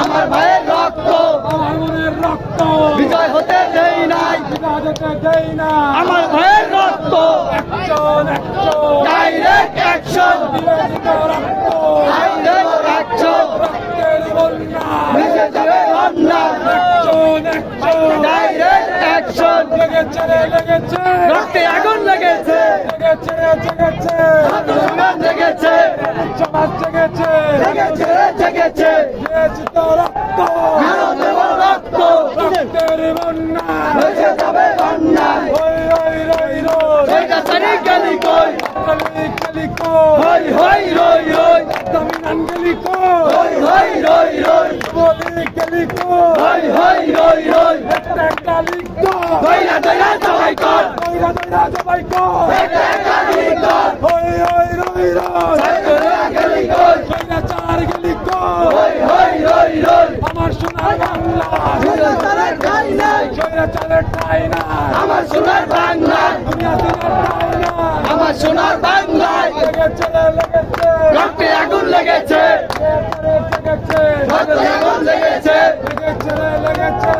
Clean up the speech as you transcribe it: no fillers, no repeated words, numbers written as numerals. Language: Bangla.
আমার ভাইয়ের রক্ত বিজয় হতে দেই নাই, আমার ভাইয়ের রক্ত ডাইরেক্ট অ্যাকশন, ডাইরেক্ট অ্যাকশন, ভেসে যাবে অন্যায়, ডাইরেক্ট অ্যাকশন, রক্তে আগুন লেগেছে, জেগেছে, সমাজ জেগেছে, জেগেছে, রক্ত, রক্ত, রক্তের বন্যা, ভেসে যাবে অন্যায়, গলি কই, হই হই রই রই, গলি কই, হই রই রই, গলি কই, হই হই রই রই, দইরা দইরা সবাই কর, দইরা দইরা সবাই কর, গলি কর, হই হই রই রই, গলি কই, দইরা চার গলি কই, হই হই রই রই, আমার সোনার বাংলা, দইরা চারের ঠাই নাই, দইরা চারের ঠাই নাই, আমার সোনার বাংলা, দুনিয়া দিনের ঠাই নাই, আমার সোনার বাংলায় লেগেছে, রক্তে আগুন লেগেছে, রক্তে আগুন লেগেছে, লেগেছে,